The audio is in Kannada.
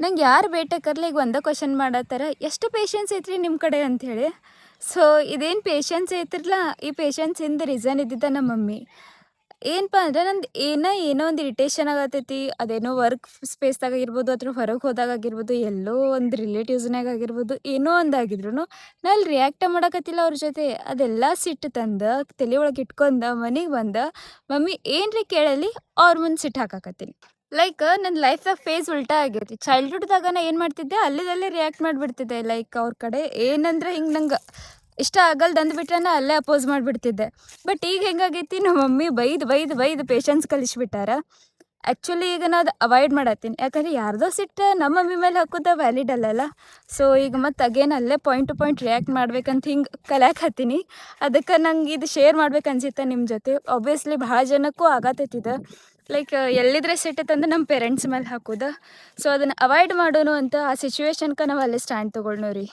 ನಂಗೆ ಯಾರು ಬೇಟಕರ್ಲಿ ಈಗ ಒಂದೇ ಕ್ವಶನ್ ಮಾಡತ್ತಾರ, ಎಷ್ಟು ಪೇಷನ್ಸ್ ಐತ್ರಿ ನಿಮ್ಮ ಕಡೆ ಅಂಥೇಳಿ. ಸೊ ಇದೇನು ಪೇಷನ್ಸ್ ಐತಿರಲ್ಲ, ಈ ಪೇಷನ್ಸಿಂದ ರೀಸನ್ ಇದ್ದಿದ್ದ ನಮ್ಮ ಮಮ್ಮಿ. ಏನಪ್ಪ ಅಂದ್ರೆ ನಂದು ಏನೋ ಒಂದು ಇರಿಟೇಷನ್ ಆಗತೈತಿ, ಅದೇನೋ ವರ್ಕ್ ಸ್ಪೇಸ್ದಾಗ ಆಗಿರ್ಬೋದು ಅಥವಾ ಹೊರಗೆ ಹೋದಾಗ ಆಗಿರ್ಬೋದು, ಎಲ್ಲೋ ಒಂದು ರಿಲೇಟಿವ್ಸ್ನಾಗ ಆಗಿರ್ಬೋದು, ಏನೋ ಒಂದು ಆಗಿದ್ರು ನಾ ಅಲ್ಲಿ ರಿಯಾಕ್ಟ ಮಾಡಕತ್ತಿಲ್ಲ ಅವ್ರ ಜೊತೆ. ಅದೆಲ್ಲ ಸಿಟ್ಟು ತಂದು ತಲೆ ಒಳಗೆ ಇಟ್ಕೊಂಡ ಮನೆಗೆ ಬಂದ ಮಮ್ಮಿ ಏನ್ರಿ ಕೇಳಲಿ ಅವ್ರ ಮುಂದೆ ಸಿಟ್ಟು ಹಾಕಾಕತ್ತೀನಿ. ಲೈಕ್ ನನ್ನ ಲೈಫ್ದಾಗ ಫೇಸ್ ಉಲ್ಟಾ ಆಗೈತಿ. ಚೈಲ್ಡ್ಹುಡ್ದಾಗ ನಾ ಏನು ಮಾಡ್ತಿದ್ದೆ, ಅಲ್ಲಿದಲ್ಲೇ ರಿಯಾಕ್ಟ್ ಮಾಡಿಬಿಡ್ತಿದ್ದೆ. ಲೈಕ್ ಅವ್ರ ಕಡೆ ಏನಂದ್ರೆ ಹಿಂಗೆ ನಂಗೆ ಇಷ್ಟ ಆಗಲ್ದು ಅಂದ್ಬಿಟ್ರೆ ನಾ ಅಲ್ಲೇ ಅಪೋಸ್ ಮಾಡಿಬಿಡ್ತಿದ್ದೆ. ಬಟ್ ಈಗ ಹೆಂಗಾಗೈತಿ, ನಮ್ಮ ಮಮ್ಮಿ ಬೈದು ಪೇಷನ್ಸ್ ಕಲಿಸ್ಬಿಟ್ಟಾರ. ಆ್ಯಕ್ಚುಲಿ ಈಗ ನಾ ಅದು ಅವಾಯ್ಡ್ ಮಾಡತ್ತೀನಿ, ಯಾಕಂದರೆ ಯಾರ್ದೋ ಸಿಟ್ಟು ನಮ್ಮ ಮಮ್ಮಿ ಮೇಲೆ ಹಾಕೋದ ವ್ಯಾಲಿಡ್ ಅಲ್ಲಲ್ಲ. ಸೊ ಈಗ ಮತ್ತೆ ಅಗೇನ್ ಅಲ್ಲೇ ಪಾಯಿಂಟ್ ಟು ಪಾಯಿಂಟ್ ರಿಯಾಕ್ಟ್ ಮಾಡ್ಬೇಕಂತ ಹಿಂಗೆ ಕಲಿಯಾಕತ್ತೀನಿ. ಅದಕ್ಕೆ ನಂಗೆ ಇದು ಶೇರ್ ಮಾಡ್ಬೇಕು ಅನ್ಸುತ್ತೆ ನಿಮ್ಮ ಜೊತೆ. ಆಬ್ವಿಯಸ್ಲಿ ಭಾಳ ಜನಕ್ಕೂ ಆಗತೈತಿದೆ. ಲೈಕ್ ಎಲ್ಲಿದ್ರೆ ಸಿಟ್ಟು ತಂದು ನಮ್ಮ ಪೇರೆಂಟ್ಸ್ ಮೇಲೆ ಹಾಕೋದು. ಸೊ ಅದನ್ನು ಅವಾಯ್ಡ್ ಮಾಡೋಣ ಅಂತ ಆ ಸಿಚುವೇಶನ್ಗೆ ನಾವು ಅಲ್ಲೇ ಸ್ಟ್ಯಾಂಡ್ ತೊಗೊಳ್ಳೋಣ ರೀ.